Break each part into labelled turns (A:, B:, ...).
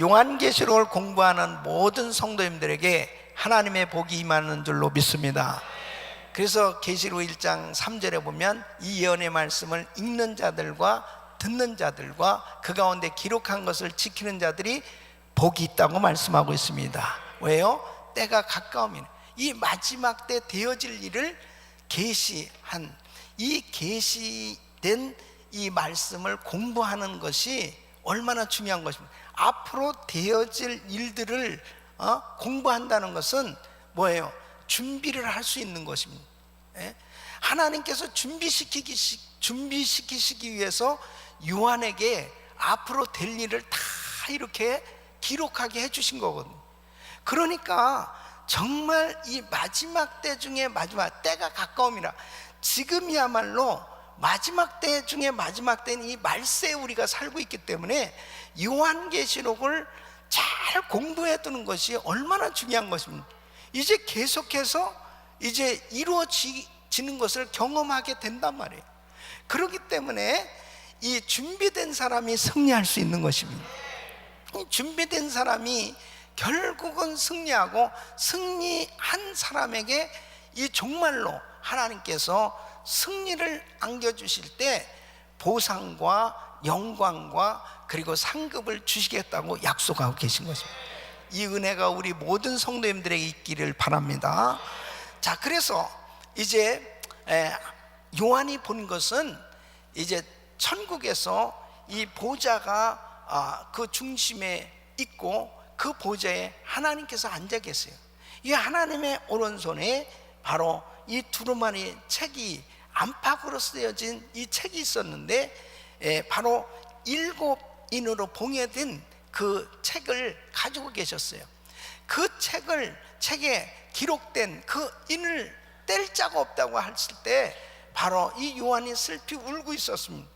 A: 요한계시록을 공부하는 모든 성도님들에게 하나님의 복이 임하는 줄로 믿습니다. 그래서 계시록 1장 3절에 보면 이 예언의 말씀을 읽는 자들과 듣는 자들과 그 가운데 기록한 것을 지키는 자들이 복이 있다고 말씀하고 있습니다. 왜요? 때가 가까움이네. 이 마지막 때 되어질 일을 계시한, 이 계시된 이 말씀을 공부하는 것이 얼마나 중요한 것입니까? 앞으로 되어질 일들을 공부한다는 것은 뭐예요? 준비를 할 수 있는 것입니다. 하나님께서 준비시키시기 위해서 요한에게 앞으로 될 일을 다 이렇게 기록하게 해주신 거거든요. 그러니까 정말 이 마지막 때 중에 마지막 때가 가까움이라, 지금이야말로 마지막 때 중에 마지막 때는 이 말세에 우리가 살고 있기 때문에 요한계시록을 잘 공부해 두는 것이 얼마나 중요한 것입니다. 이제 계속해서 이제 이루어지는 것을 경험하게 된단 말이에요. 그렇기 때문에 이 준비된 사람이 승리할 수 있는 것입니다. 이 준비된 사람이 결국은 승리하고, 승리한 사람에게 이 정말로 하나님께서 승리를 안겨주실 때 보상과 영광과 그리고 상급을 주시겠다고 약속하고 계신 것입니다. 이 은혜가 우리 모든 성도님들에게 있기를 바랍니다. 자, 그래서 이제 요한이 본 것은 이제 천국에서 이 보좌가 그 중심에 있고 그 보좌에 하나님께서 앉아 계세요. 이 하나님의 오른손에 바로 이 두루마리 책이 안팎으로 쓰여진 이 책이 있었는데, 바로 7인으로 봉해진 그 책을 가지고 계셨어요. 그 책에 기록된 그 인을 뗄 자가 없다고 했을 때 바로 이 요한이 슬피 울고 있었습니다.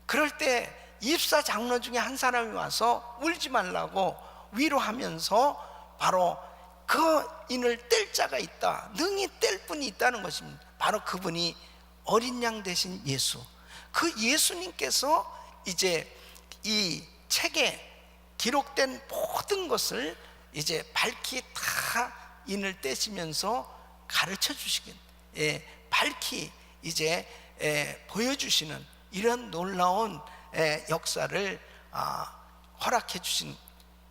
A: 그럴 때 입사 장로 중에 한 사람이 와서 울지 말라고 위로하면서 바로 그 인을 뗄 자가 있다, 능히 뗄 분이 있다는 것입니다. 바로 그분이 어린 양 되신 예수, 그 예수님께서 이제 이 책에 기록된 모든 것을 이제 밝히 다 인을 떼시면서 가르쳐 주시긴, 밝히 이제 보여주시는 이런 놀라운 역사를 허락해 주신,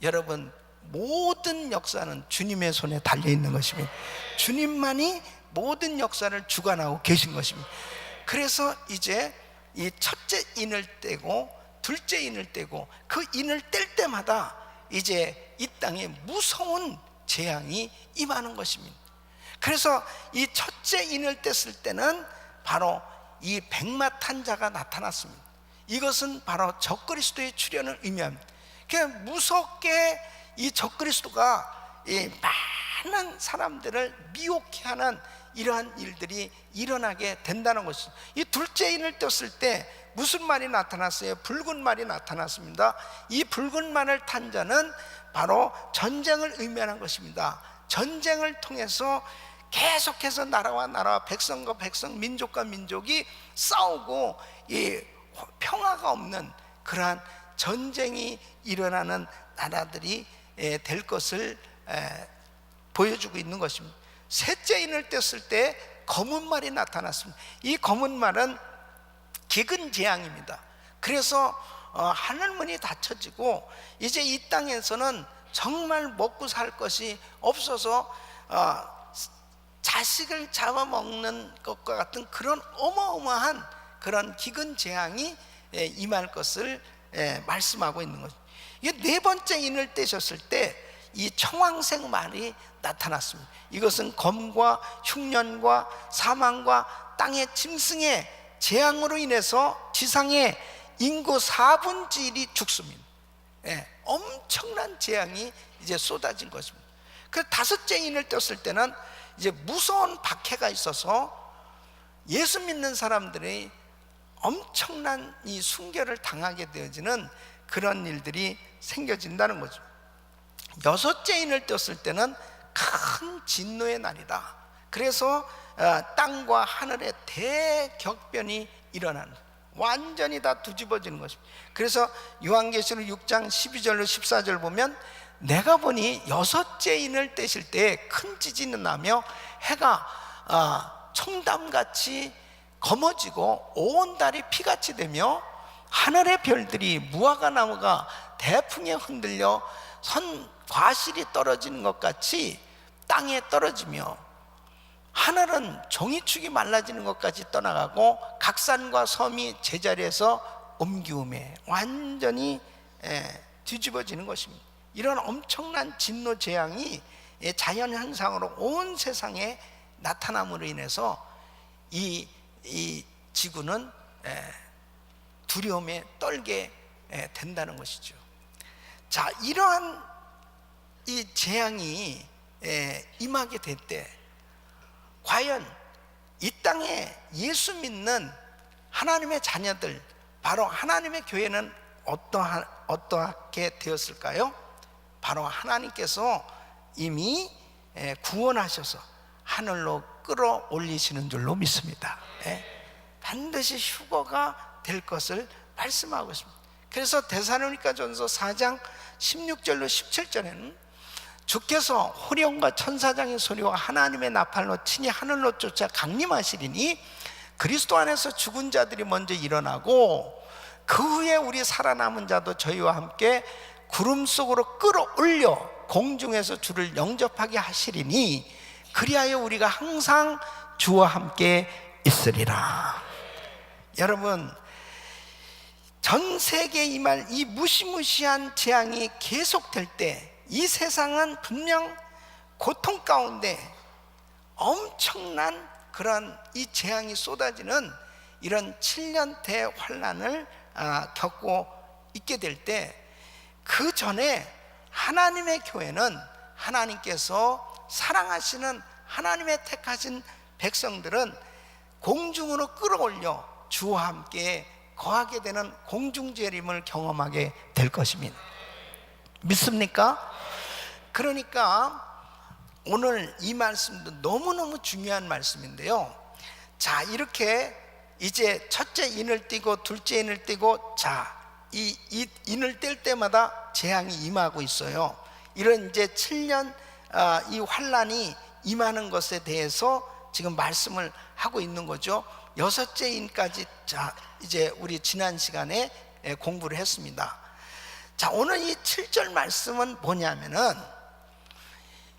A: 여러분, 모든 역사는 주님의 손에 달려 있는 것입니다. 주님만이 모든 역사를 주관하고 계신 것입니다. 그래서 이제 이 첫째 인을 떼고 둘째 인을 떼고 그 인을 뗄 때마다 이제 이 땅에 무서운 재앙이 임하는 것입니다. 그래서 이 첫째 인을 뗐을 때는 바로 이 백마탄 자가 나타났습니다. 이것은 바로 적그리스도의 출현을 의미합니다. 그러니까 무섭게 이 적그리스도가 이 많은 사람들을 미혹해 하는 이러한 일들이 일어나게 된다는 것이죠. 이 둘째 인을 떴을 때 무슨 말이 나타났어요? 붉은 말이 나타났습니다. 이 붉은 말을 탄 자는 바로 전쟁을 의미하는 것입니다. 전쟁을 통해서 계속해서 나라와 나라, 백성과 백성, 민족과 민족이 싸우고 이 평화가 없는 그러한 전쟁이 일어나는 나라들이 될 것을 보여주고 있는 것입니다. 셋째 인을 뗐을 때 검은 말이 나타났습니다. 이 검은 말은 기근 재앙입니다. 그래서 하늘문이 닫혀지고 이제 이 땅에서는 정말 먹고 살 것이 없어서 자식을 잡아먹는 것과 같은 그런 어마어마한 그런 기근 재앙이 임할 것을 말씀하고 있는 거죠. 이게 네 번째 인을 떼셨을 때 이 청황색 말이 나타났습니다. 이것은 검과 흉년과 사망과 땅의 짐승의 재앙으로 인해서 지상의 인구 4분의 1이 죽습니다. 엄청난 재앙이 이제 쏟아진 것입니다. 그 다섯째 인을 떴을 때는 이제 무서운 박해가 있어서 예수 믿는 사람들이 엄청난 이 순교를 당하게 되어지는 그런 일들이 생겨진다는 거죠. 여섯째 인을 떴을 때는 큰 진노의 날이다. 그래서 땅과 하늘의 대격변이 일어나는, 완전히 다 뒤집어지는 것입니다. 그래서 요한계시록 6장 12절로 14절 보면 내가 보니 여섯째 인을 떼실 때 큰 지진이 나며 해가 청담같이 검어지고 온 달이 피같이 되며 하늘의 별들이 무화과나무가 대풍에 흔들려 선 과실이 떨어지는 것 같이 땅에 떨어지며 하늘은 종이축이 말라지는 것까지 떠나가고 각 산과 섬이 제자리에서 옮기움에 완전히 뒤집어지는 것입니다. 이런 엄청난 진노 재앙이 자연 현상으로 온 세상에 나타남으로 인해서 이 지구는 두려움에 떨게 된다는 것이죠. 자, 이러한 이 재앙이 임하게 될 때 과연 이 땅에 예수 믿는 하나님의 자녀들, 바로 하나님의 교회는 어떠하게 되었을까요? 바로 하나님께서 이미 구원하셔서 하늘로 끌어올리시는 줄로 믿습니다. 반드시 휴거가 될 것을 말씀하고 있습니다. 그래서 데살로니가전서 4장 16절로 17절에는 주께서 호령과 천사장의 소리와 하나님의 나팔로 친히 하늘로 쫓아 강림하시리니 그리스도 안에서 죽은 자들이 먼저 일어나고 그 후에 우리 살아남은 자도 저희와 함께 구름 속으로 끌어올려 공중에서 주를 영접하게 하시리니 그리하여 우리가 항상 주와 함께 있으리라. 여러분, 전 세계에 임할 이 무시무시한 재앙이 계속될 때 이 세상은 분명 고통 가운데 엄청난 그런 이 재앙이 쏟아지는 이런 7년 대환란을 겪고 있게 될 때 그 전에 하나님의 교회는 하나님께서 사랑하시는 하나님의 택하신 백성들은 공중으로 끌어올려 주와 함께 거하게 되는 공중재림을 경험하게 될 것입니다. 믿습니까? 그러니까 오늘 이 말씀도 너무너무 중요한 말씀인데요. 자, 이렇게 이제 첫째 인을 띄고 둘째 인을 띄고 자, 이 인을 뗄 때마다 재앙이 임하고 있어요. 이런 이제 7년 이 환란이 임하는 것에 대해서 지금 말씀을 하고 있는 거죠. 여섯째 인까지 자, 이제 우리 지난 시간에 공부를 했습니다. 자, 오늘 이 7절 말씀은 뭐냐면은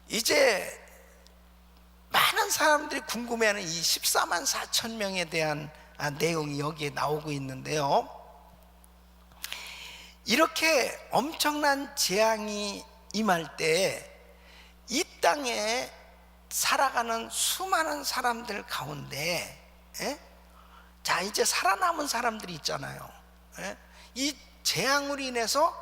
A: 이제 많은 사람들이 궁금해하는 이 14만 4천 명에 대한 내용이 여기에 나오고 있는데요. 이렇게 엄청난 재앙이 임할 때 이 땅에 살아가는 수많은 사람들 가운데 자, 이제 살아남은 사람들이 있잖아요. 이 재앙으로 인해서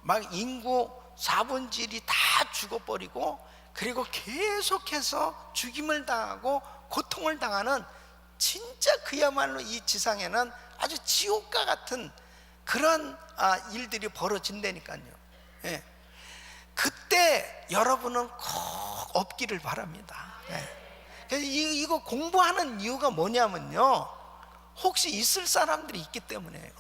A: 막 인구 4분의 1이 다 죽어버리고 그리고 계속해서 죽임을 당하고 고통을 당하는 진짜 그야말로 이 지상에는 아주 지옥과 같은 그런 일들이 벌어진다니까요. 그때 여러분은 꼭 없기를 바랍니다. 그래서 이거 공부하는 이유가 뭐냐면요, 혹시 있을 사람들이 있기 때문에요.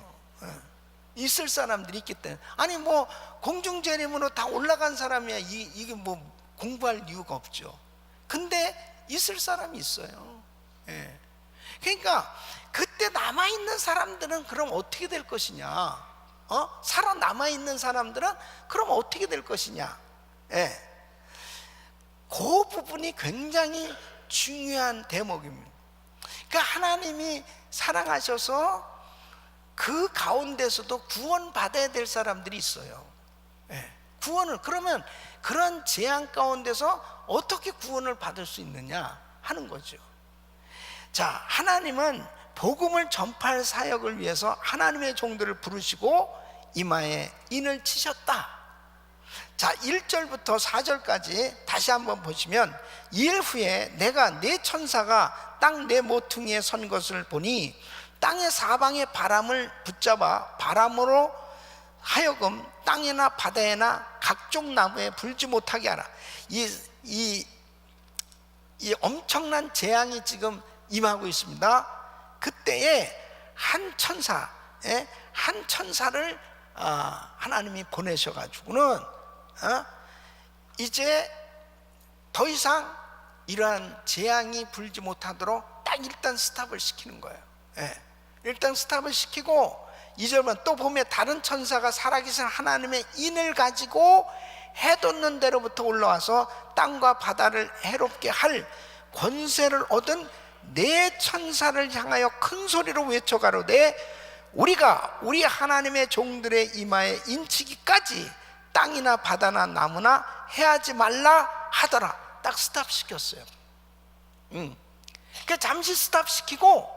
A: 있을 사람들이 있기 때문에. 아니 뭐 공중재림으로 다 올라간 사람이야 이게 뭐 공부할 이유가 없죠. 근데 있을 사람이 있어요. 그러니까 그때 남아있는 사람들은 그럼 어떻게 될 것이냐, 살아남아있는 사람들은 그럼 어떻게 될 것이냐. 그 부분이 굉장히 중요한 대목입니다. 그러니까 하나님이 사랑하셔서 그 가운데서도 구원받아야 될 사람들이 있어요. 구원을, 그러면 그런 재앙 가운데서 어떻게 구원을 받을 수 있느냐 하는 거죠. 자, 하나님은 복음을 전파할 사역을 위해서 하나님의 종들을 부르시고 이마에 인을 치셨다. 자, 1절부터 4절까지 다시 한번 보시면, 이일 후에 내가 네 천사가 땅 네 모퉁이에 선 것을 보니 땅의 사방에 바람을 붙잡아 바람으로 하여금 땅에나 바다에나 각종 나무에 불지 못하게 하라. 이 엄청난 재앙이 지금 임하고 있습니다. 그때에 한 천사, 한 천사를 하나님이 보내셔가지고는 이제 더 이상 이러한 재앙이 불지 못하도록 딱 일단 스탑을 시키는 거예요. 일단 스탑을 시키고, 2절만 또 보면 다른 천사가 살아계신 하나님의 인을 가지고 해돋는 데로부터 올라와서 땅과 바다를 해롭게 할 권세를 얻은 네 천사를 향하여 큰 소리로 외쳐 가로되 우리가 우리 하나님의 종들의 이마에 인치기까지 땅이나 바다나 나무나 해하지 말라 하더라. 딱 스탑시켰어요. 그 잠시 스탑시키고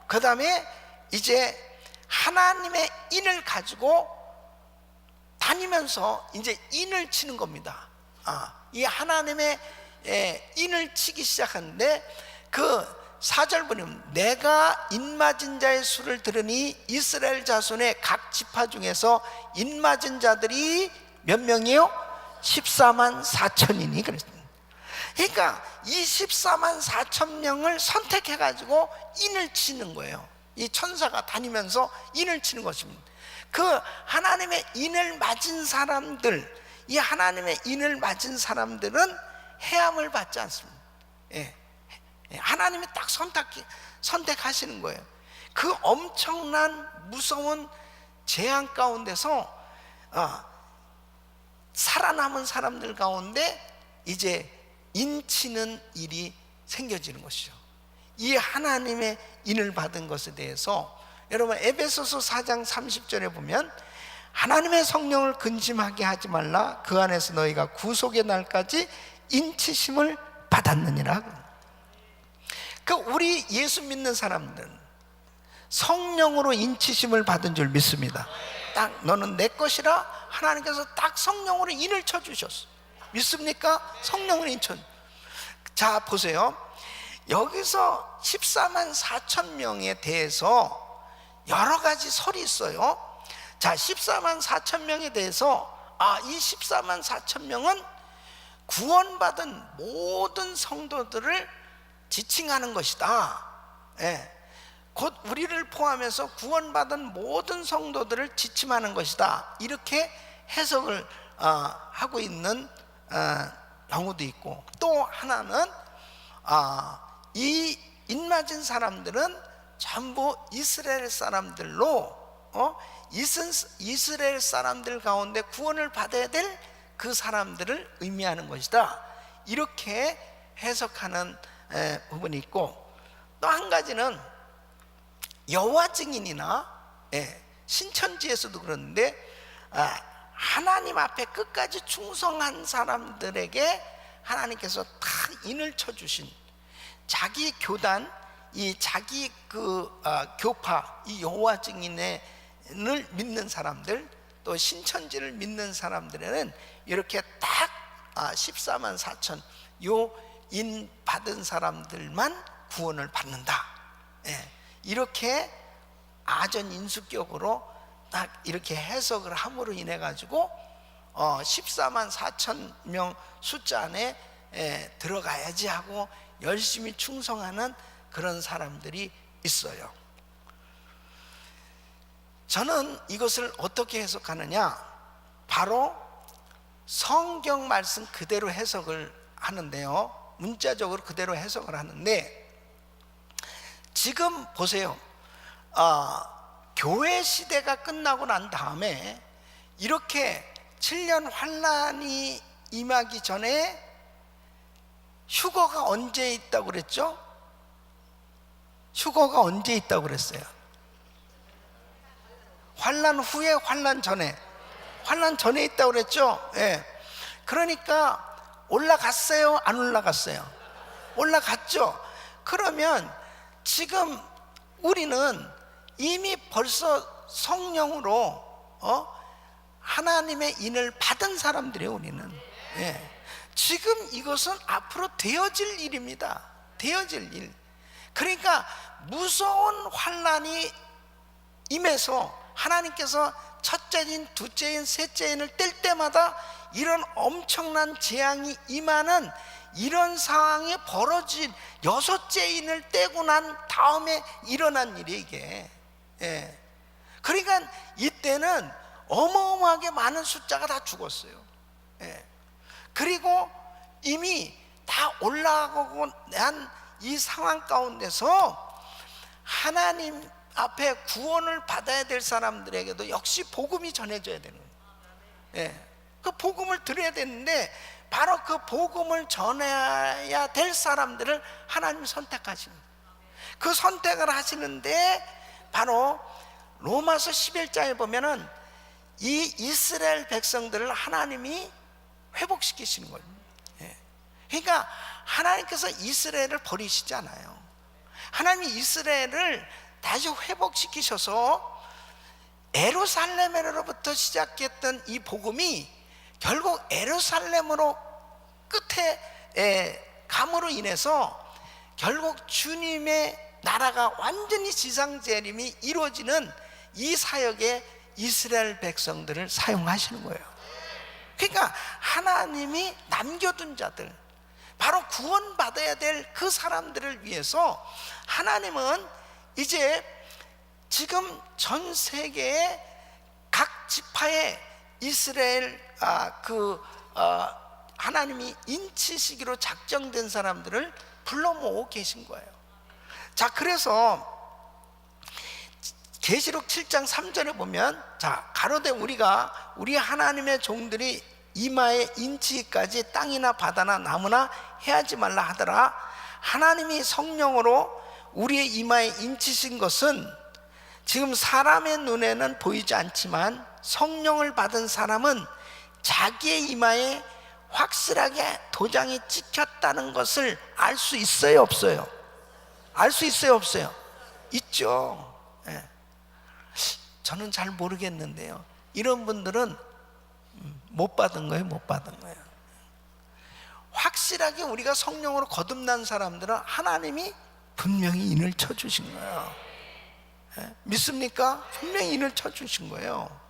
A: 그 다음에 이제 하나님의 인을 가지고 다니면서 이제 인을 치는 겁니다. 이 하나님의 인을 치기 시작하는데, 그 4절 보면 내가 인 맞은 자의 수를 들으니 이스라엘 자손의 각 지파 중에서 인 맞은 자들이 몇 명이요? 14만 4천이니 그랬습니다. 그러니까 이 14만 4천 명을 선택해 가지고 인을 치는 거예요. 이 천사가 다니면서 인을 치는 것입니다. 그 하나님의 인을 맞은 사람들, 이 하나님의 인을 맞은 사람들은 해함을 받지 않습니다. 하나님이 딱 선택하시는 거예요. 그 엄청난 무서운 재앙 가운데서 살아남은 사람들 가운데 이제 인치는 일이 생겨지는 것이죠. 이 하나님의 인을 받은 것에 대해서 여러분 에베소서 4장 30절에 보면 하나님의 성령을 근심하게 하지 말라, 그 안에서 너희가 구속의 날까지 인치심을 받았느니라. 그 우리 예수 믿는 사람들은 성령으로 인치심을 받은 줄 믿습니다. 딱 너는 내 것이라 하나님께서 딱 성령으로 인을 쳐주셨어. 믿습니까? 성령으로 인쳐. 자 보세요, 여기서 14만 4천 명에 대해서 여러 가지 설이 있어요. 자, 14만 4천 명에 대해서 이 14만 4천 명은 구원받은 모든 성도들을 지칭하는 것이다. 곧 우리를 포함해서 구원받은 모든 성도들을 지칭하는 것이다. 이렇게 해석을 하고 있는 경우도 있고, 또 하나는 이 인맞은 사람들은 전부 이스라엘 사람들로 이스라엘 사람들 가운데 구원을 받아야 될 그 사람들을 의미하는 것이다. 이렇게 해석하는 부분이 있고, 또 한 가지는 여호와 증인이나 신천지에서도 그러는데 하나님 앞에 끝까지 충성한 사람들에게 하나님께서 다 인을 쳐주신 자기 교단, 이 자기 교파, 이 여호와 증인을 믿는 사람들, 또 신천지를 믿는 사람들에는 이렇게 딱 14만 4천 요 인 받은 사람들만 구원을 받는다. 이렇게 아전인수격으로 딱 이렇게 해석을 함으로 인해 가지고 14만 4천 명 숫자 안에 들어가야지 하고 열심히 충성하는 그런 사람들이 있어요. 저는 이것을 어떻게 해석하느냐, 바로 성경 말씀 그대로 해석을 하는데요, 문자적으로 그대로 해석을 하는데, 지금 보세요, 교회 시대가 끝나고 난 다음에 이렇게 7년 환난이 임하기 전에 휴거가 언제 있다고 그랬죠? 휴거가 언제 있다고 그랬어요? 환난 후에, 환난 전에? 환난 전에 있다고 그랬죠? 그러니까 올라갔어요? 안 올라갔어요? 올라갔죠? 그러면 지금 우리는 이미 벌써 성령으로 하나님의 인을 받은 사람들이에요. 우리는 지금 이것은 앞으로 되어질 일입니다. 되어질 일. 그러니까 무서운 환난이 임해서 하나님께서 첫째인, 둘째인, 셋째인을 뗄 때마다 이런 엄청난 재앙이 임하는 이런 상황이 벌어진 여섯째인을 떼고 난 다음에 일어난 일이 이게. 예. 그러니까 이때는 어마어마하게 많은 숫자가 다 죽었어요. 예. 그리고 이미 다 올라가고 난 이 상황 가운데서 하나님 앞에 구원을 받아야 될 사람들에게도 역시 복음이 전해져야 되는 거예요. 예. 그 복음을 들어야 되는데 바로 그 복음을 전해야 될 사람들을 하나님이 선택하시는 거예요. 그 선택을 하시는데 바로 로마서 11장에 보면은 이 이스라엘 백성들을 하나님이 회복시키시는 거예요. 예. 그러니까 하나님께서 이스라엘을 버리시지 않아요. 하나님이 이스라엘을 다시 회복시키셔서 예루살렘으로부터 시작했던 이 복음이 결국 예루살렘으로 끝에 감으로 인해서 결국 주님의 나라가 완전히 지상재림이 이루어지는 이 사역에 이스라엘 백성들을 사용하시는 거예요. 그러니까 하나님이 남겨둔 자들, 바로 구원받아야 될 그 사람들을 위해서 하나님은 이제 지금 전 세계의 각 지파의 이스라엘 하나님이 인치시기로 작정된 사람들을 불러 모으고 계신 거예요. 자, 그래서 계시록 7장 3절에 보면, 자, 가로되 우리가 우리 하나님의 종들이 이마에 인치기까지 땅이나 바다나 나무나 해하지 말라 하더라. 하나님이 성령으로 우리의 이마에 인치신 것은 지금 사람의 눈에는 보이지 않지만 성령을 받은 사람은 자기의 이마에 확실하게 도장이 찍혔다는 것을 알 수 있어요, 없어요? 알 수 있어요, 없어요? 있죠. 예. 저는 잘 모르겠는데요, 이런 분들은 못 받은 거예요, 못 받은 거예요. 확실하게 우리가 성령으로 거듭난 사람들은 하나님이 분명히 인을 쳐주신 거예요. 예? 믿습니까? 분명히 인을 쳐주신 거예요.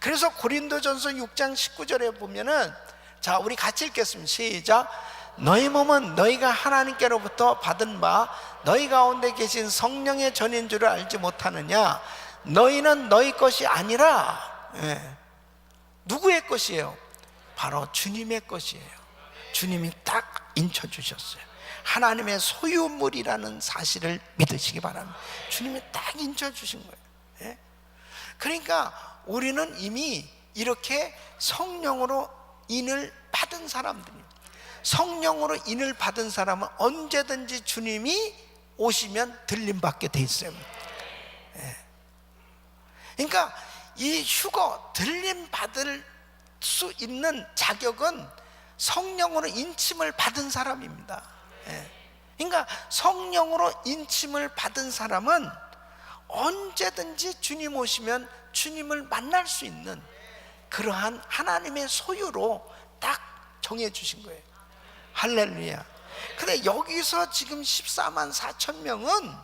A: 그래서 고린도전서 6장 19절에 보면은, 자, 우리 같이 읽겠습니다. 시작. 너희 몸은 너희가 하나님께로부터 받은 바 너희 가운데 계신 성령의 전인 줄을 알지 못하느냐. 너희는 너희 것이 아니라, 예, 누구의 것이에요? 바로 주님의 것이에요. 주님이 딱 인쳐주셨어요. 하나님의 소유물이라는 사실을 믿으시기 바랍니다. 주님이 딱 인쳐주신 거예요. 예? 그러니까 우리는 이미 이렇게 성령으로 인을 받은 사람들입니다. 성령으로 인을 받은 사람은 언제든지 주님이 오시면 들림받게 돼 있어요. 예. 그러니까 이 휴거 들림받을 수 있는 자격은 성령으로 인침을 받은 사람입니다. 예. 그러니까 성령으로 인침을 받은 사람은 언제든지 주님 오시면 주님을 만날 수 있는 그러한 하나님의 소유로 딱 정해 주신 거예요. 할렐루야. 근데 여기서 지금 14만 4천 명은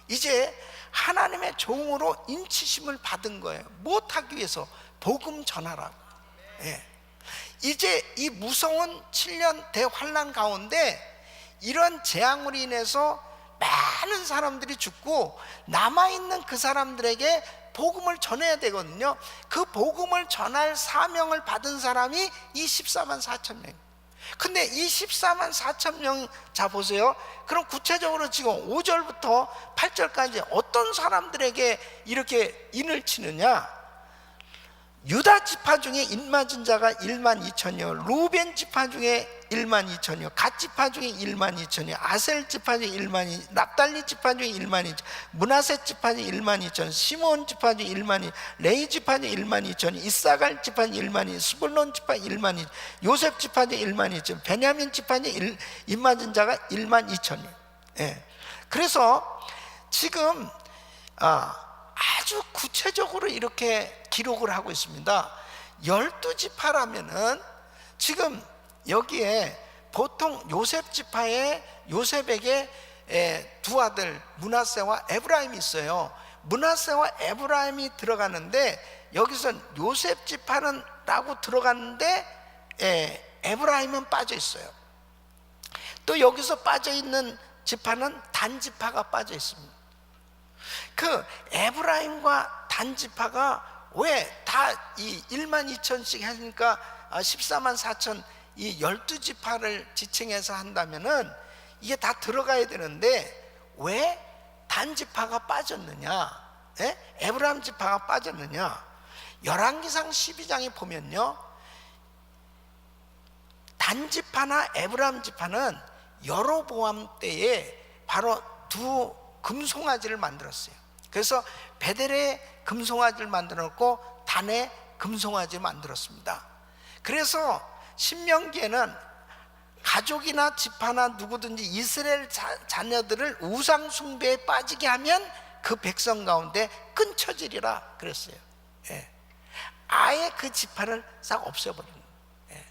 A: 이제 하나님의 종으로 인치심을 받은 거예요. 무엇하기 위해서? 복음 전하라고. 예. 이제 이 무서운 7년 대환란 가운데 이런 재앙으로 인해서 많은 사람들이 죽고 남아있는 그 사람들에게 복음을 전해야 되거든요. 그 복음을 전할 사명을 받은 사람이 이 14만 4천 명. 근데 이 14만 4천 명, 자 보세요. 그럼 구체적으로 지금 5절부터 8절까지 어떤 사람들에게 이렇게 인을 치느냐? 유다 지파 중에 인 맞은 자가 1만 2천이요, 루벤 지파 중에 1만 2천이요, 갓 지파 중에 1만 2천이요, 아셀 지파 중에 1만 2천, 납달리 지파 중에 1만 2천, 문하세 지파 중에 1만 2천, 시몬 지파 중에 1만 2천, 레이 지파 중에 1만 2천, 이사갈 지파 중에 1만 2천, 스불론 지파 1만 2천, 요셉 지파 중에 1만 2천, 베냐민 지파 중에 인 맞은 자가 1만 2천이요. 예. 그래서 지금 아주 구체적으로 이렇게 기록을 하고 있습니다. 12지파라면은 지금 여기에 보통 요셉 지파에 요셉에게 두 아들 므낫세와 에브라임이 있어요. 므낫세와 에브라임이 들어가는데 여기서 요셉 지파는 라고 들어갔는데 에브라임은 빠져 있어요. 또 여기서 빠져 있는 지파는 단 지파가 빠져 있습니다. 그 에브라임과 단 지파가 왜 다 이 1만 2천씩 하니까 14만 4천 이 12지파를 지칭해서 한다면은 이게 다 들어가야 되는데 왜 단 지파가 빠졌느냐? 예? 에브라임 지파가 빠졌느냐? 열왕기상 12장에 보면요, 단 지파나 에브라임 지파는 여로보암 때에 바로 두 금송아지를 만들었어요. 그래서 베델에 금송아지를 만들었고 단에 금송아지를 만들었습니다. 그래서 신명기에는 가족이나 지파나 누구든지 이스라엘 자녀들을 우상 숭배에 빠지게 하면 그 백성 가운데 끊쳐지리라 그랬어요. 예. 아예 그 지파를 싹 없애버리는 거예요. 예.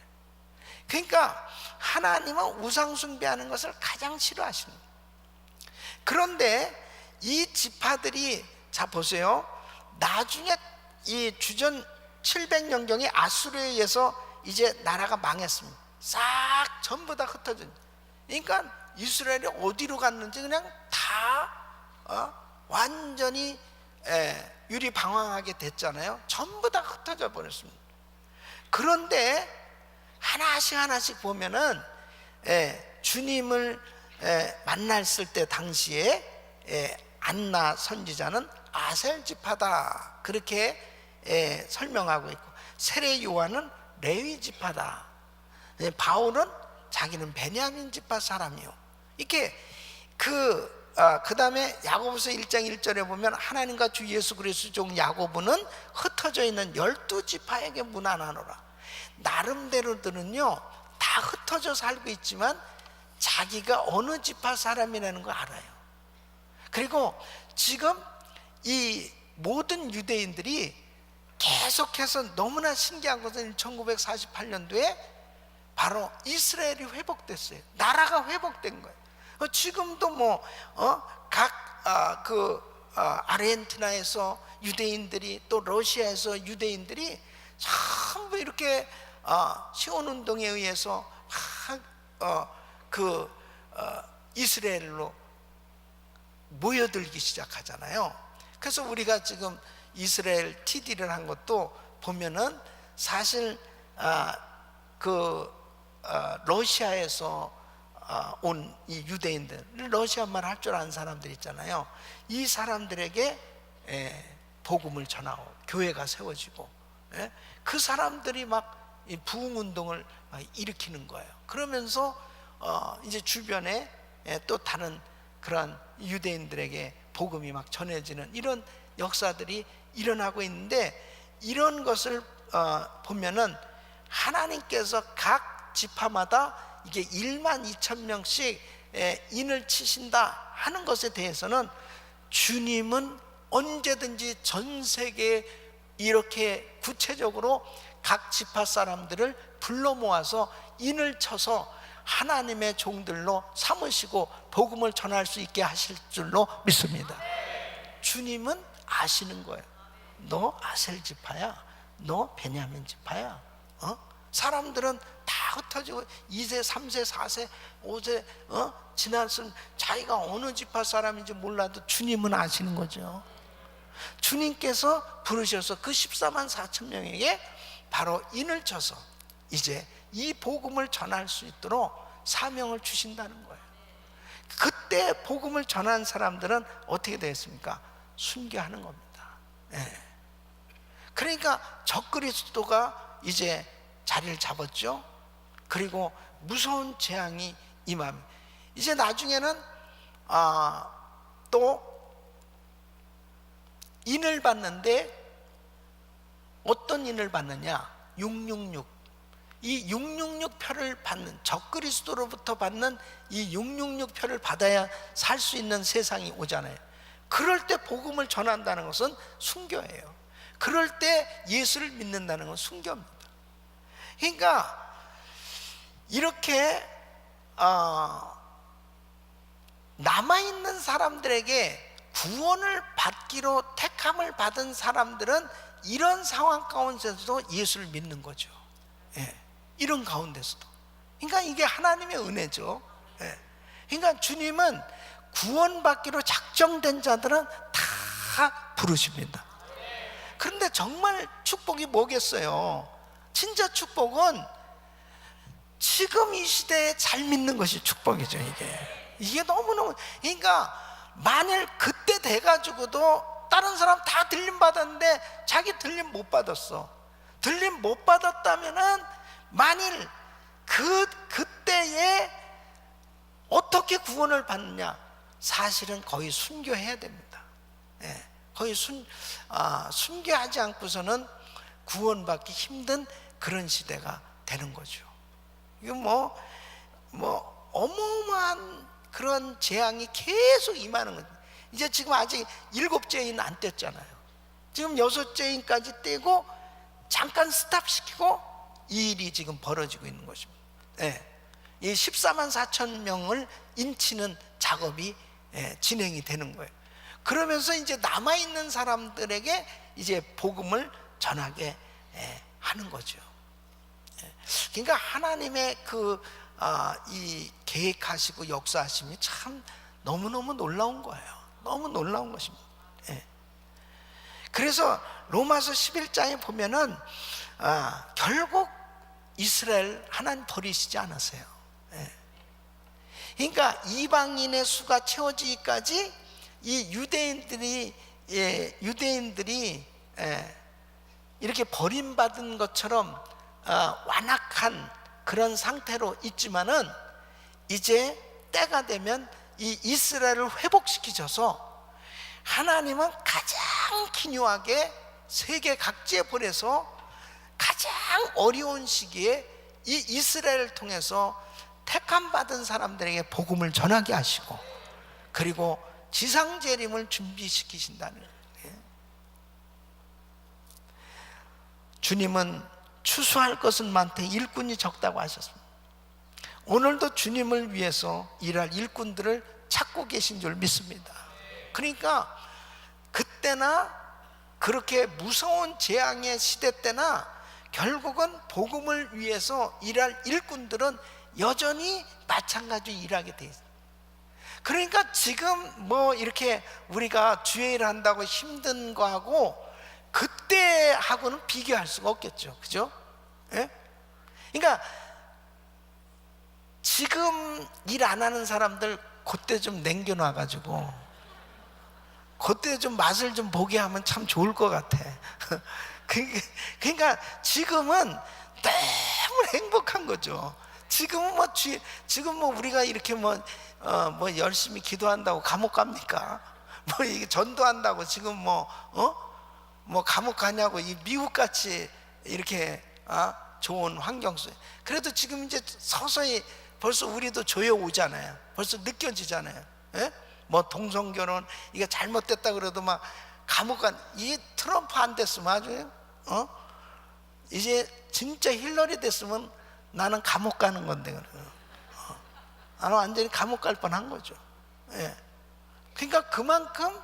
A: 그러니까 하나님은 우상 숭배하는 것을 가장 싫어하시는 거예요. 그런데 이 지파들이, 자 보세요, 나중에 이 주전 700년경에 아수르에 의해서 이제 나라가 망했습니다. 싹 전부 다 흩어진. 그러니까 이스라엘이 어디로 갔는지 그냥 다 완전히 유리방황하게 됐잖아요. 전부 다 흩어져 버렸습니다. 그런데 하나씩 보면은 주님을 만났을 때 당시에 안나 선지자는 아셀 지파다 그렇게 설명하고 있고, 세례 요한은 레위 지파다. 바울은 자기는 베냐민 지파 사람이요. 이렇게 그 다음에 야고보서 1장 1절에 보면 하나님과 주 예수 그리스도 종 야고보는 흩어져 있는 12지파에게 문안하노라. 나름대로들은요 다 흩어져 살고 있지만 자기가 어느 지파 사람이라는 걸 알아요. 그리고 지금 이 모든 유대인들이 계속해서 너무나 신기한 것은 1948년도에 바로 이스라엘이 회복됐어요. 나라가 회복된 거예요. 지금도 아르헨티나에서 유대인들이, 또 러시아에서 유대인들이 전부 이렇게 시온운동에 의해서 이스라엘로 모여들기 시작하잖아요. 그래서 우리가 지금 이스라엘 TD를 한 것도 보면은 사실 러시아에서 온 이 유대인들, 러시아말 할 줄 아는 사람들 있잖아요. 이 사람들에게 복음을 전하고 교회가 세워지고, 그 사람들이 막 부흥운동을 일으키는 거예요. 그러면서 이제 주변에 또 다른 그런 유대인들에게 복음이 막 전해지는 이런 역사들이 일어나고 있는데, 이런 것을 보면은 하나님께서 각 지파마다 이게 1만 2천 명씩 인을 치신다 하는 것에 대해서는 주님은 언제든지 전 세계에 이렇게 구체적으로 각 지파 사람들을 불러 모아서 인을 쳐서 하나님의 종들로 삼으시고 복음을 전할 수 있게 하실 줄로 믿습니다. 주님은 아시는 거예요. 너 아셀 지파야, 너 베냐민 지파야. 사람들은 다 흩어지고 2세, 3세, 4세, 5세 지났으면 자기가 어느 지파 사람인지 몰라도 주님은 아시는 거죠. 주님께서 부르셔서 그 14만 4천 명에게 바로 인을 쳐서 이제 이 복음을 전할 수 있도록 사명을 주신다는 거예요. 그때 복음을 전한 사람들은 어떻게 되었습니까? 순교하는 겁니다. 그러니까 적그리스도가 이제 자리를 잡았죠. 그리고 무서운 재앙이 임합니다. 이제 나중에는 또 인을 받는데 어떤 인을 받느냐? 666. 이 666표를 받는, 적그리스도로부터 받는 이 666표를 받아야 살 수 있는 세상이 오잖아요. 그럴 때 복음을 전한다는 것은 순교예요. 그럴 때 예수를 믿는다는 건 순교입니다. 그러니까 이렇게 남아있는 사람들에게 구원을 받기로 택함을 받은 사람들은 이런 상황 가운데서도 예수를 믿는 거죠. 이런 가운데서도. 그러니까 이게 하나님의 은혜죠. 그러니까 주님은 구원받기로 작정된 자들은 다 부르십니다. 그런데 정말 축복이 뭐겠어요? 진짜 축복은 지금 이 시대에 잘 믿는 것이 축복이죠. 이게 너무너무, 그러니까 만일 그때 돼가지고도 다른 사람 다 들림 받았는데 자기 들림 못 받았어. 들림 못 받았다면은 만일 그때에 어떻게 구원을 받느냐? 사실은 거의 순교해야 됩니다. 거의 순교하지 않고서는 구원받기 힘든 그런 시대가 되는 거죠. 이거 뭐 어마어마한 그런 재앙이 계속 임하는 거죠. 이제 지금 아직 7죄인 안 뗐잖아요. 지금 6죄인까지 떼고 잠깐 스탑시키고 이 일이 지금 벌어지고 있는 것입니다. 이 14만 4천 명을 인치는 작업이 진행이 되는 거예요. 그러면서 이제 남아있는 사람들에게 이제 복음을 전하게 하는 거죠. 그러니까 하나님의 이 계획하시고 역사하심이 참 너무너무 놀라운 거예요. 너무 놀라운 것입니다. 그래서 로마서 11장에 보면은 결국 이스라엘 하나님 버리시지 않았어요. 그러니까 이방인의 수가 채워지기까지 이 유대인들이 이렇게 버림받은 것처럼 완악한 그런 상태로 있지만은 이제 때가 되면 이 이스라엘을 회복시키셔서 하나님은 가장 기묘하게 세계 각지에 보내서 가장 어려운 시기에 이 이스라엘을 통해서 택함 받은 사람들에게 복음을 전하게 하시고, 그리고 지상재림을 준비시키신다는 거예요. 주님은 추수할 것은 많되 일꾼이 적다고 하셨습니다. 오늘도 주님을 위해서 일할 일꾼들을 찾고 계신 줄 믿습니다. 그러니까 그때나 그렇게 무서운 재앙의 시대 때나 결국은 복음을 위해서 일할 일꾼들은 여전히 마찬가지로 일하게 돼 있어요. 그러니까 지금 뭐 이렇게 우리가 주일을 한다고 힘든 거하고 그때하고는 비교할 수가 없겠죠. 그죠? 그러니까 지금 일 안 하는 사람들 그때 좀 남겨놔가지고 그때 좀 맛을 좀 보게 하면 참 좋을 것 같아. 그러니까 지금은 너무 행복한 거죠. 지금 뭐 우리가 이렇게 뭐 열심히 기도한다고 감옥 갑니까? 뭐 이게 전도한다고 지금 뭐 감옥 가냐고. 이 미국 같이 이렇게 좋은 환경 속에. 그래도 지금 이제 서서히 벌써 우리도 조여 오잖아요. 벌써 느껴지잖아요. 뭐 동성결혼 이게 잘못됐다 그래도 막 감옥 이 트럼프 안 됐으면 아주 이제 진짜 힐러리 됐으면 나는 감옥 가는 건데 나는 완전히 감옥 갈 뻔한 거죠. 그러니까 그만큼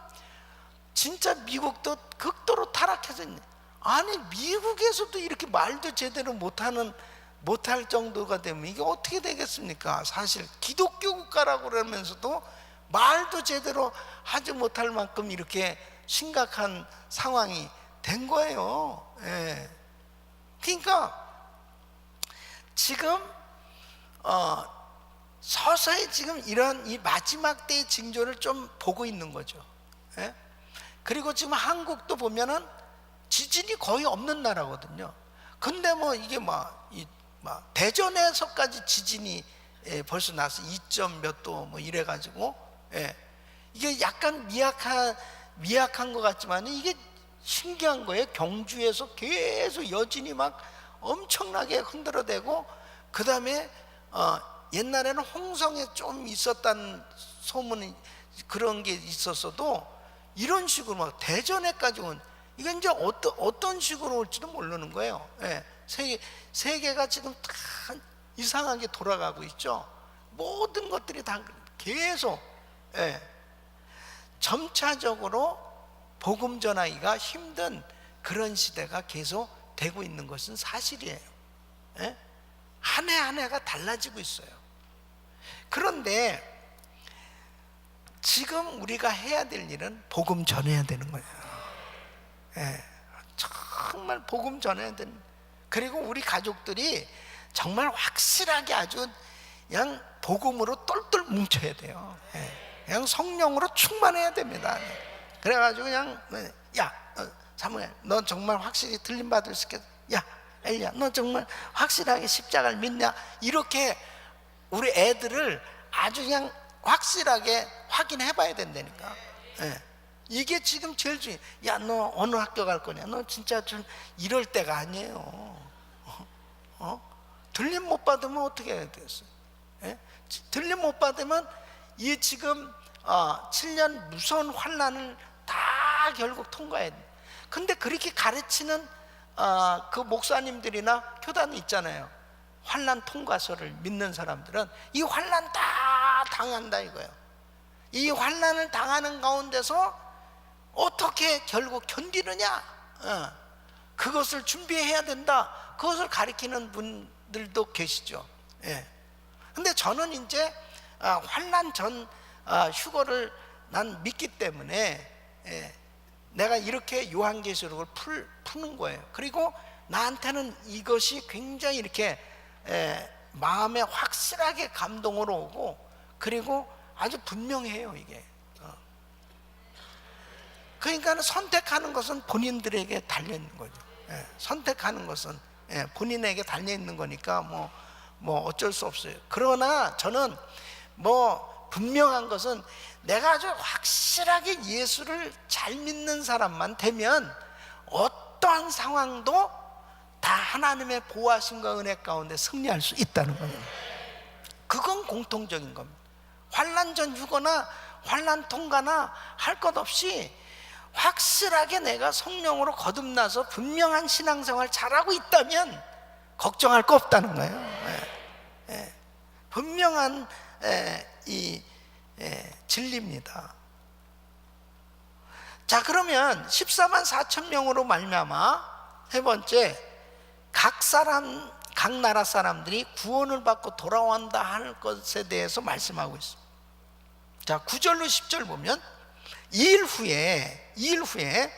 A: 진짜 미국도 극도로 타락해서 있네. 아니 미국에서도 이렇게 말도 제대로 못할 정도가 되면 이게 어떻게 되겠습니까? 사실 기독교 국가라고 그러면서도 말도 제대로 하지 못할 만큼 이렇게 심각한 상황이 된 거예요. 그러니까 지금 서서히 지금 이런 이 마지막 때의 징조를 좀 보고 있는 거죠. 그리고 지금 한국도 보면은 지진이 거의 없는 나라거든요. 근데 뭐 이게 대전에서까지 지진이 벌써 나서 2점 몇 도 뭐 이래가지고 이게 약간 미약한 것 같지만 이게 신기한 거예요. 경주에서 계속 여진이 막 엄청나게 흔들어대고, 그 다음에 옛날에는 홍성에 좀 있었다는 소문이 그런 게 있었어도 이런 식으로 막 대전에까지 온, 이건 이제 어떤 식으로 올지도 모르는 거예요. 세계가 지금 다 이상하게 돌아가고 있죠. 모든 것들이 다 계속 점차적으로 복음 전하기가 힘든 그런 시대가 계속 되고 있는 것은 사실이에요. 한 해 한 해가 달라지고 있어요. 그런데 지금 우리가 해야 될 일은 복음 전해야 되는 거예요. 예, 정말 복음 전해야 되는. 그리고 우리 가족들이 정말 확실하게 아주 그냥 복음으로 똘똘 뭉쳐야 돼요. 예, 그냥 성령으로 충만해야 됩니다. 그래가지고 그냥 야 사무엘, 너 정말 확실히 들림 받을 수 있겠어? 야 엘리야, 너 정말 확실하게 십자가를 믿냐? 이렇게 우리 애들을 아주 그냥 확실하게 확인해 봐야 된다니까. 예. 이게 지금 제일 중요해. 야, 너 어느 학교 갈 거냐? 너 진짜 좀 이럴 때가 아니에요. 들림 못 받으면 어떻게 해야 되겠어요? 예? 들림 못 받으면 이 지금 7년 무서운 환난을 다 결국 통과해야 돼. 근데 그렇게 가르치는 그 목사님들이나 교단이 있잖아요. 환난 통과서를 믿는 사람들은 이 환난 다 당한다 이거예요. 이 환난을 당하는 가운데서 어떻게 결국 견디느냐, 그것을 준비해야 된다. 그것을 가르치는 분들도 계시죠. 예. 근데 저는 이제 환난 전 휴거를 난 믿기 때문에 내가 이렇게 요한계시록을 푸는 거예요. 그리고 나한테는 이것이 굉장히 이렇게 마음에 확실하게 감동으로 오고, 그리고 아주 분명해요 이게. 그러니까 선택하는 것은 본인들에게 달려있는 거죠. 선택하는 것은 본인에게 달려있는 거니까 뭐 어쩔 수 없어요. 그러나 저는 분명한 것은 내가 아주 확실하게 예수를 잘 믿는 사람만 되면 어떠한 상황도 다 하나님의 보호하심과 은혜 가운데 승리할 수 있다는 거예요. 그건 공통적인 겁니다. 환난 전 휴거나 환난 통과나 할 것 없이 확실하게 내가 성령으로 거듭나서 분명한 신앙생활 잘하고 있다면 걱정할 거 없다는 거예요. 분명한 진리입니다. 자, 그러면 14만 4천 명으로 말미암아 세 번째, 각 나라 사람들이 구원을 받고 돌아온다 하는 것에 대해서 말씀하고 있습니다. 자, 9절로 10절 보면 2일 후에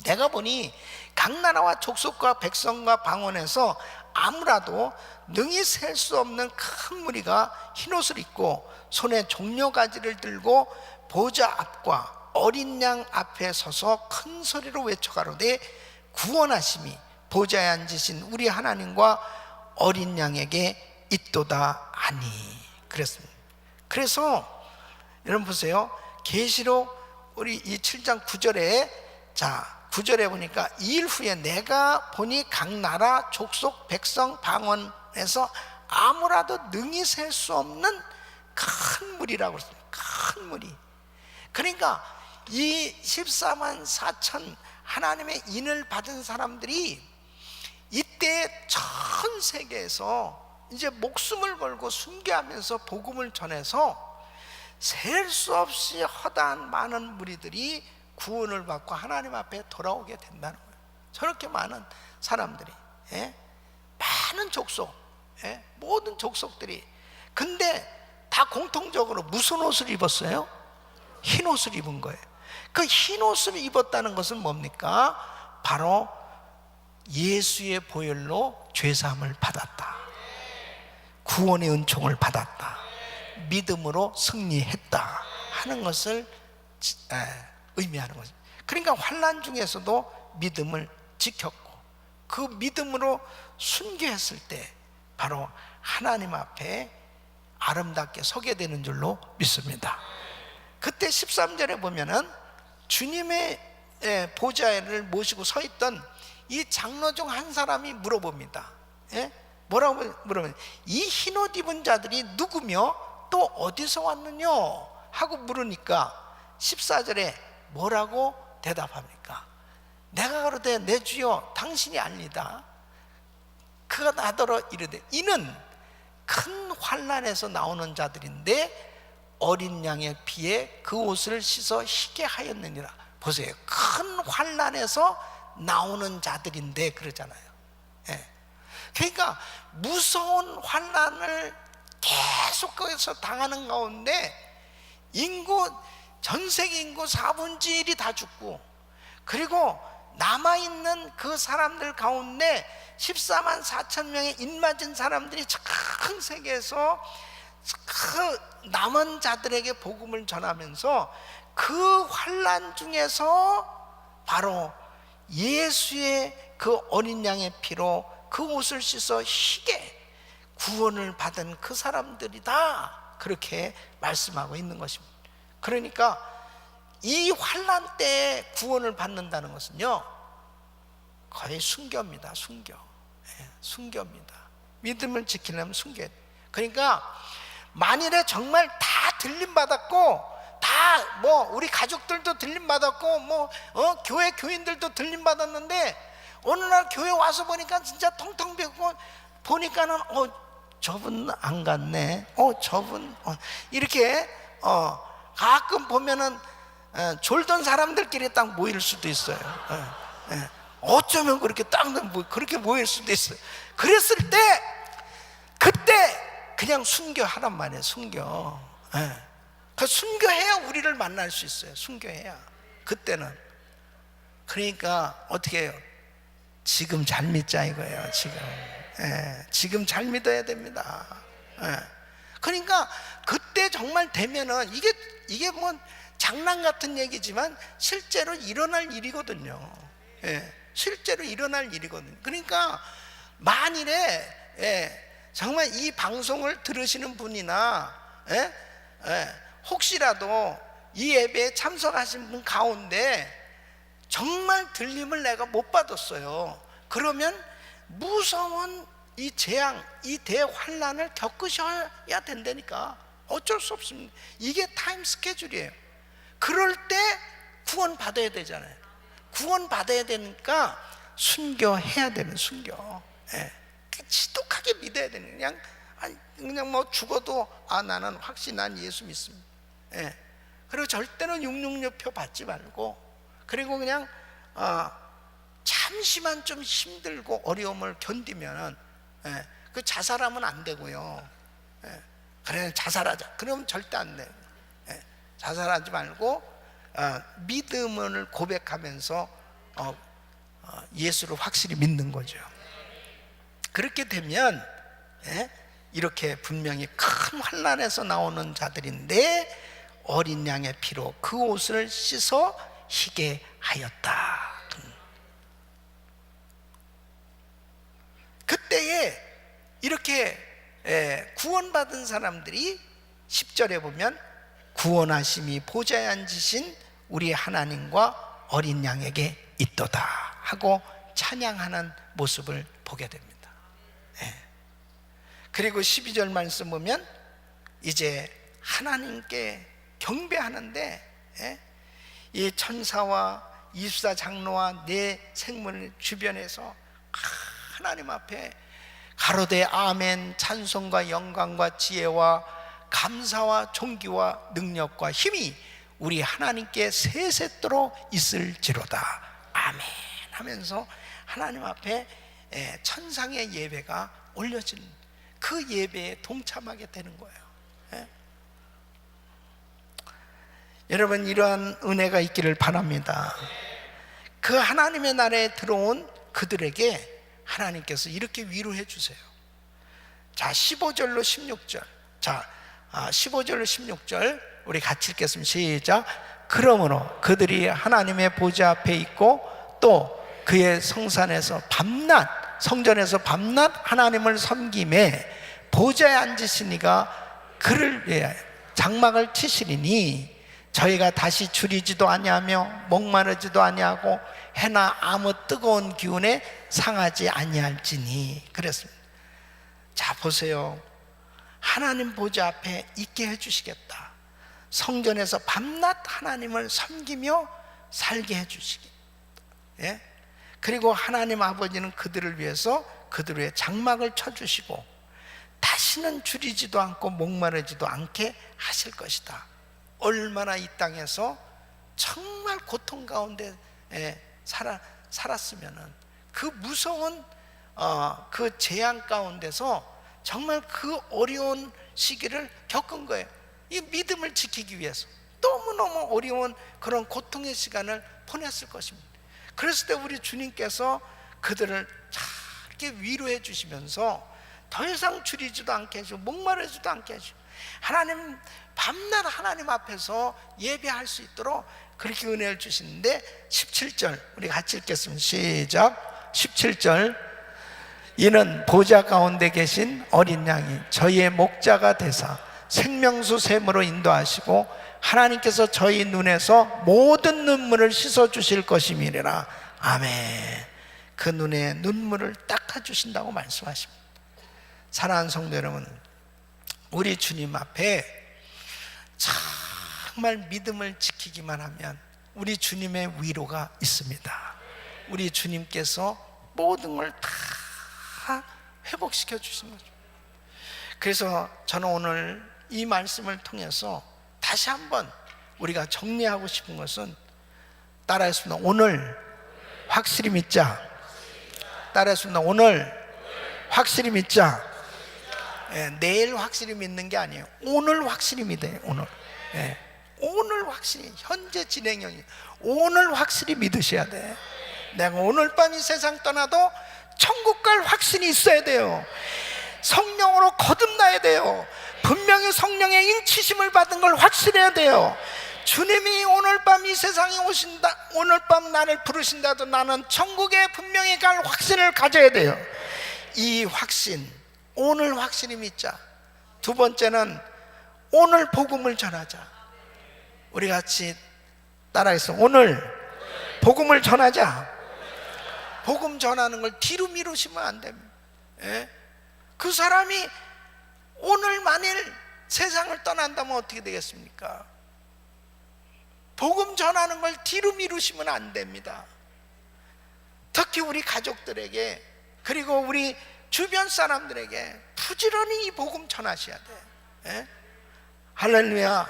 A: 내가 보니 각 나라와 족속과 백성과 방언에서 아무라도 능히 셀 수 없는 큰 무리가 흰옷을 입고 손에 종려가지를 들고 보좌 앞과 어린 양 앞에 서서 큰 소리로 외쳐가로되 구원하심이 보좌에 앉으신 우리 하나님과 어린 양에게 있도다 하니. 그랬습니다. 그래서 여러분 보세요. 계시록 우리 이 7장 9절에 9절에 보니까 2일 후에 내가 보니 각 나라 족속 백성 방언에서 아무라도 능히 셀 수 없는 큰 무리라고 그랬습니다. 큰 무리. 그러니까 이 14만 4천 하나님의 인을 받은 사람들이 이때 전 세계에서 이제 목숨을 걸고 순교하면서 복음을 전해서 셀 수 없이 허다한 많은 무리들이 구원을 받고 하나님 앞에 돌아오게 된다는 거예요. 저렇게 많은 사람들이, 많은 족속, 모든 족속들이. 근데 다 공통적으로 무슨 옷을 입었어요? 흰 옷을 입은 거예요. 그 흰 옷을 입었다는 것은 뭡니까? 바로 예수의 보혈로 죄사함을 받았다, 구원의 은총을 받았다, 믿음으로 승리했다 하는 것을 의미하는 거죠. 그러니까 환난 중에서도 믿음을 지켰고 그 믿음으로 순교했을 때 바로 하나님 앞에 아름답게 서게 되는 줄로 믿습니다. 그때 13절에 보면은 주님의 보좌를 모시고 서 있던 이 장로 중 한 사람이 물어봅니다. 뭐라고 물으면 이 흰옷 입은 자들이 누구며 또 어디서 왔느냐 하고 물으니까 14절에 뭐라고 대답합니까? 내가 가로되 내 주여 당신이 알리다. 그가 나더러 이르되 이는 큰 환난에서 나오는 자들인데 어린 양의 피에 그 옷을 씻어 희게 하였느니라. 보세요. 큰 환난에서 나오는 자들인데 그러잖아요. 그러니까 무서운 환난을 계속해서 당하는 가운데 전 세계 인구 4분의 1이 다 죽고, 그리고 남아있는 그 사람들 가운데 14만 4천 명의 인맞은 사람들이 큰 세계에서 그 남은 자들에게 복음을 전하면서 그 환난 중에서 바로 예수의 그 어린 양의 피로 그 옷을 씻어 희게 구원을 받은 그 사람들이다, 그렇게 말씀하고 있는 것입니다. 그러니까 이 환난 때에 구원을 받는다는 것은요, 거의 순교입니다. 순교입니다. 믿음을 지키려면 순교. 그러니까 만일에 정말 다 들림받았고, 다 뭐 우리 가족들도 들림받았고, 교회 교인들도 들림받았는데 어느 날 교회 와서 보니까 진짜 텅텅 비었고, 보니까는 저분 안 갔네, 저분 이렇게 가끔 보면은 졸던 사람들끼리 딱 모일 수도 있어요. 어쩌면 그렇게 딱 그렇게 모일 수도 있어요. 그랬을 때 그때 그냥 순교하란 말이에요. 순교. 그 순교해야 우리를 만날 수 있어요. 순교해야. 그때는. 그러니까 어떻게 해요? 지금 잘 믿자 이거예요. 지금 잘 믿어야 됩니다. 그러니까 그때 정말 되면은 이게 뭐 장난 같은 얘기지만 실제로 일어날 일이거든요. 실제로 일어날 일이거든요. 그러니까 만일에 정말 이 방송을 들으시는 분이나 혹시라도 이 예배에 참석하신 분 가운데 정말 들림을 내가 못 받았어요. 그러면 무서운 이 재앙, 이 대환난을 겪으셔야 된다니까. 어쩔 수 없습니다. 이게 타임 스케줄이에요. 그럴 때 구원 받아야 되잖아요. 구원 받아야 되니까 순교해야 되는 순교. 지독하게 믿어야 되는, 그냥 뭐 죽어도 나는 확실히 난 예수 믿습니다. 그리고 절대로 666표 받지 말고, 그리고 그냥 잠시만 좀 힘들고 어려움을 견디면 그 자살하면 안 되고요. 그래 자살하자 그러면 절대 안 돼요. 자살하지 말고 믿음을 고백하면서 예수를 확실히 믿는 거죠. 그렇게 되면 이렇게 분명히 큰 환난에서 나오는 자들인데 어린 양의 피로 그 옷을 씻어 희게 하였다. 그때에 이렇게 구원받은 사람들이 10절에 보면 구원하심이 보좌에 앉으신 우리 하나님과 어린 양에게 있도다 하고 찬양하는 모습을 보게 됩니다. 그리고 12절 말씀 보면 이제 하나님께 경배하는데 이 천사와 24장로와 내 생물 주변에서 하나님 앞에 가로되 아멘, 찬송과 영광과 지혜와 감사와 존귀와 능력과 힘이 우리 하나님께 세세토록 있을지로다 아멘 하면서 하나님 앞에 천상의 예배가 올려지는 그 예배에 동참하게 되는 거예요. 여러분, 이러한 은혜가 있기를 바랍니다. 그 하나님의 나라에 들어온 그들에게 하나님께서 이렇게 위로해 주세요. 자, 15절로 16절. 자, 15절로 16절 우리 같이 읽겠습니다. 시작. 그러므로 그들이 하나님의 보좌 앞에 있고 또 그의 성산에서 밤낮, 성전에서 밤낮 하나님을 섬김에 보좌에 앉으시니가 그를 위해 장막을 치시리니 저희가 다시 줄이지도 아니하며 목마르지도 아니하고 해나 아무 뜨거운 기운에 상하지 아니할지니. 그랬습니다. 자, 보세요. 하나님 보좌 앞에 있게 해주시겠다. 성전에서 밤낮 하나님을 섬기며 살게 해주시겠다. 그리고 하나님 아버지는 그들을 위해서 그들의 장막을 쳐주시고 다시는 줄이지도 않고 목마르지도 않게 하실 것이다. 얼마나 이 땅에서 정말 고통 가운데 살았으면은 그 무서운 그 재앙 가운데서 정말 그 어려운 시기를 겪은 거예요. 이 믿음을 지키기 위해서 너무너무 어려운 그런 고통의 시간을 보냈을 것입니다. 그랬을 때 우리 주님께서 그들을 이렇게 위로해 주시면서 더 이상 줄이지도 않게 해주고 목마르지도 않게 해주고 하나님 밤낮 하나님 앞에서 예배할 수 있도록 그렇게 은혜를 주시는데 17절 우리 같이 읽겠습니다. 시작. 17절 이는 보좌 가운데 계신 어린 양이 저희의 목자가 되사 생명수 샘으로 인도하시고 하나님께서 저희 눈에서 모든 눈물을 씻어 주실 것임이니라. 아멘. 그 눈에 눈물을 닦아 주신다고 말씀하십니다. 사랑하는 성도 여러분, 우리 주님 앞에 정말 믿음을 지키기만 하면 우리 주님의 위로가 있습니다. 우리 주님께서 모든 걸 다 회복시켜 주신 거죠. 그래서 저는 오늘 이 말씀을 통해서 다시 한번 우리가 정리하고 싶은 것은 따라했습니다. 오늘 확실히 믿자. 따라했습니다. 오늘 확실히 믿자. 내일 확실히 믿는 게 아니에요. 오늘 확실히 믿어요. 오늘. 오늘 확실히 현재 진행형이 오늘 확실히 믿으셔야 돼. 내가 오늘 밤 이 세상 떠나도 천국 갈 확신이 있어야 돼요. 성령으로 거듭나야 돼요. 분명히 성령의 인치심을 받은 걸 확신해야 돼요. 주님이 오늘 밤 이 세상에 오신다, 오늘 밤 나를 부르신다도 나는 천국에 분명히 갈 확신을 가져야 돼요. 이 확신, 오늘 확실히 믿자. 두 번째는 오늘 복음을 전하자. 우리 같이 따라해서 오늘 복음을 전하자. 복음 전하는 걸 뒤로 미루시면 안 됩니다. 그 사람이 오늘 만일 세상을 떠난다면 어떻게 되겠습니까? 복음 전하는 걸 뒤로 미루시면 안 됩니다. 특히 우리 가족들에게 그리고 우리 주변 사람들에게 부지런히 이 복음 전하셔야 돼. 할렐루야.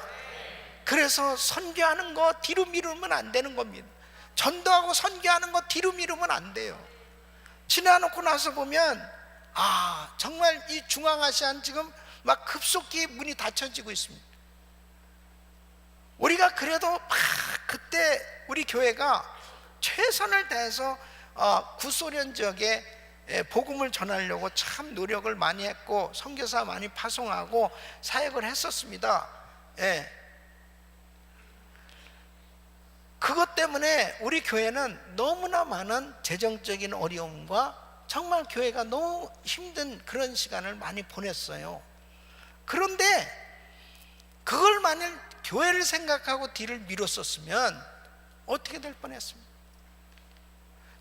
A: 그래서 선교하는 거 뒤로 미루면 안 되는 겁니다. 전도하고 선교하는 거 뒤로 미루면 안 돼요. 지나놓고 나서 보면 정말 이 중앙아시아는 지금 막 급속히 문이 닫혀지고 있습니다. 우리가 그래도 그때 우리 교회가 최선을 다해서 구소련 지역에 복음을 전하려고 참 노력을 많이 했고 선교사 많이 파송하고 사역을 했었습니다. 그것 때문에 우리 교회는 너무나 많은 재정적인 어려움과 정말 교회가 너무 힘든 그런 시간을 많이 보냈어요. 그런데 그걸 만일 교회를 생각하고 뒤를 미뤘었으면 어떻게 될 뻔했습니까?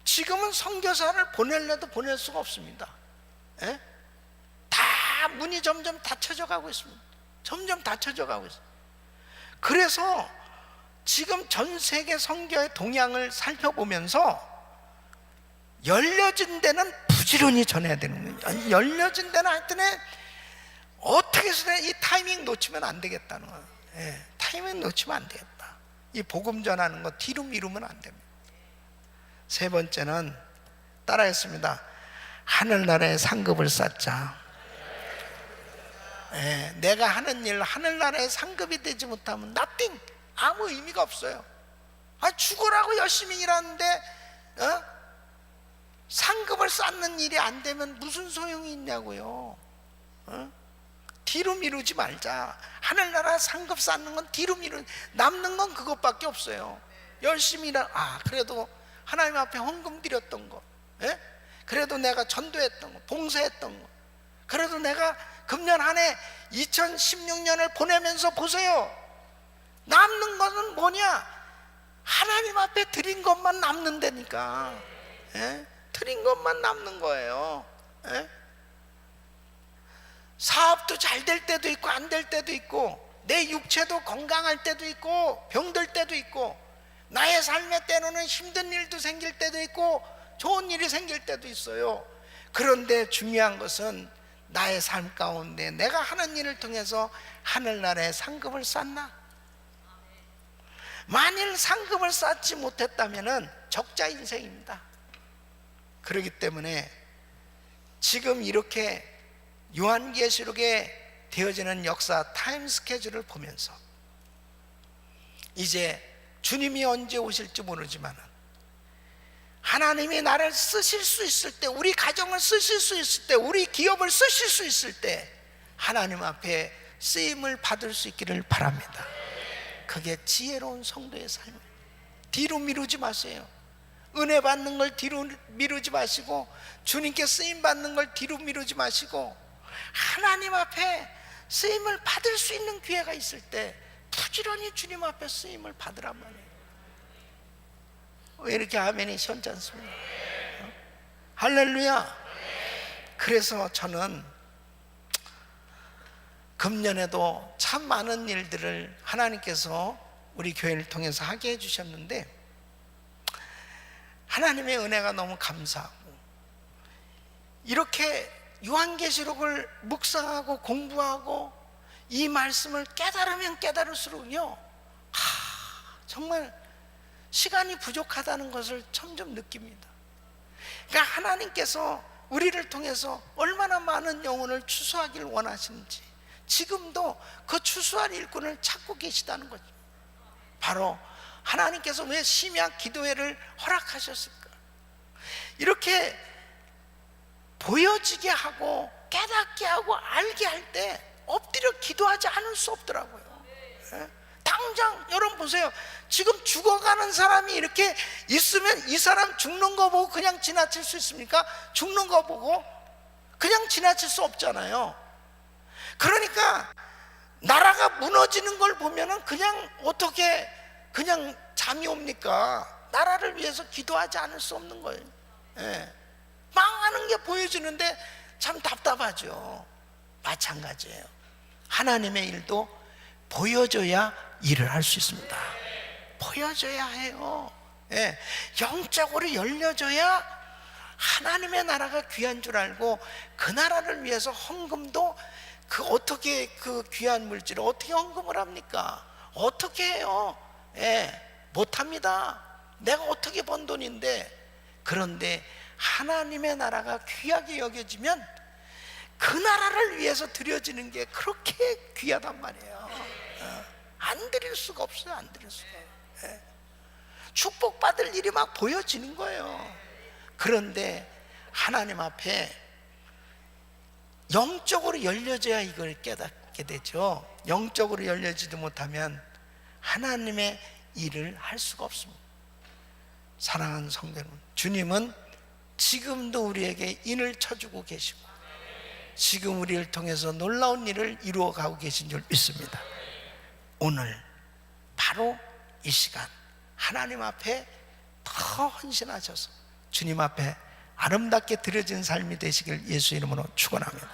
A: 지금은 선교사를 보내려도 보낼 수가 없습니다. 다 문이 점점 닫혀져 가고 있습니다. 점점 닫혀져 가고 있습니다. 그래서 지금 전 세계 선교의 동향을 살펴보면서 열려진 데는 부지런히 전해야 되는 거예요. 열려진 데는 하여튼 어떻게 해서 이 타이밍 놓치면 안 되겠다는 거예요. 타이밍 놓치면 안 되겠다. 이 복음 전하는 거 뒤로 미루면 안 됩니다. 세 번째는 따라했습니다. 하늘나라에 상급을 쌓자. 내가 하는 일 하늘나라에 상급이 되지 못하면 nothing, 아무 의미가 없어요. 죽으라고 열심히 일하는데 상급을 쌓는 일이 안 되면 무슨 소용이 있냐고요. 뒤로 미루지 말자. 하늘나라 상급 쌓는 건 뒤로 남는 건 그것밖에 없어요. 열심히 그래도 하나님 앞에 헌금 드렸던 거, 그래도 내가 전도했던 거, 봉사했던 거, 그래도 내가 금년 한 해 2016년을 보내면서 보세요. 남는 것은 뭐냐? 하나님 앞에 드린 것만 남는다니까. 드린 것만 남는 거예요. 사업도 잘 될 때도 있고 안 될 때도 있고, 내 육체도 건강할 때도 있고 병들 때도 있고, 나의 삶의 때로는 힘든 일도 생길 때도 있고 좋은 일이 생길 때도 있어요. 그런데 중요한 것은 나의 삶 가운데 내가 하는 일을 통해서 하늘나라에 상급을 쌓나? 만일 상급을 쌓지 못했다면 적자 인생입니다. 그렇기 때문에 지금 이렇게 요한계시록에 되어지는 역사 타임 스케줄을 보면서 이제 주님이 언제 오실지 모르지만 하나님이 나를 쓰실 수 있을 때, 우리 가정을 쓰실 수 있을 때, 우리 기업을 쓰실 수 있을 때 하나님 앞에 쓰임을 받을 수 있기를 바랍니다. 그게 지혜로운 성도의 삶이에요. 뒤로 미루지 마세요. 은혜 받는 걸 뒤로 미루지 마시고, 주님께 쓰임 받는 걸 뒤로 미루지 마시고, 하나님 앞에 쓰임을 받을 수 있는 기회가 있을 때 부지런히 주님 앞에 쓰임을 받으란 말이에요. 왜 이렇게 아멘이 시원치 않습니까? 할렐루야. 그래서 저는 금년에도 참 많은 일들을 하나님께서 우리 교회를 통해서 하게 해주셨는데, 하나님의 은혜가 너무 감사하고, 이렇게 요한계시록을 묵상하고 공부하고 이 말씀을 깨달으면 깨달을수록요, 정말 시간이 부족하다는 것을 점점 느낍니다. 그러니까 하나님께서 우리를 통해서 얼마나 많은 영혼을 추수하기를 원하시는지, 지금도 그 추수할 일꾼을 찾고 계시다는 거죠. 바로 하나님께서 왜 심야 기도회를 허락하셨을까? 이렇게 보여지게 하고 깨닫게 하고 알게 할 때 엎드려 기도하지 않을 수 없더라고요. 당장 여러분 보세요. 지금 죽어가는 사람이 이렇게 있으면 이 사람 죽는 거 보고 그냥 지나칠 수 있습니까? 죽는 거 보고 그냥 지나칠 수 없잖아요. 그러니까 나라가 무너지는 걸 보면은 그냥 어떻게 그냥 잠이 옵니까? 나라를 위해서 기도하지 않을 수 없는 거예요. 망하는 게 보여지는데 참 답답하죠. 마찬가지예요. 하나님의 일도 보여줘야 일을 할 수 있습니다. 보여줘야 해요. 영적으로 열려줘야 하나님의 나라가 귀한 줄 알고, 그 나라를 위해서 헌금도 어떻게 그 귀한 물질을 어떻게 헌금을 합니까? 어떻게 해요? 못합니다. 내가 어떻게 번 돈인데. 그런데 하나님의 나라가 귀하게 여겨지면 그 나라를 위해서 드려지는 게 그렇게 귀하단 말이에요. 안 드릴 수가 없어요. 안 드릴 수가. 축복받을 일이 막 보여지는 거예요. 그런데 하나님 앞에 영적으로 열려져야 이걸 깨닫게 되죠. 영적으로 열려지도 못하면 하나님의 일을 할 수가 없습니다. 사랑하는 성도 여러분, 주님은 지금도 우리에게 인을 쳐주고 계시고, 지금 우리를 통해서 놀라운 일을 이루어가고 계신 줄 믿습니다. 오늘 바로 이 시간 하나님 앞에 더 헌신하셔서 주님 앞에 아름답게 드려진 삶이 되시길 예수 이름으로 축원합니다.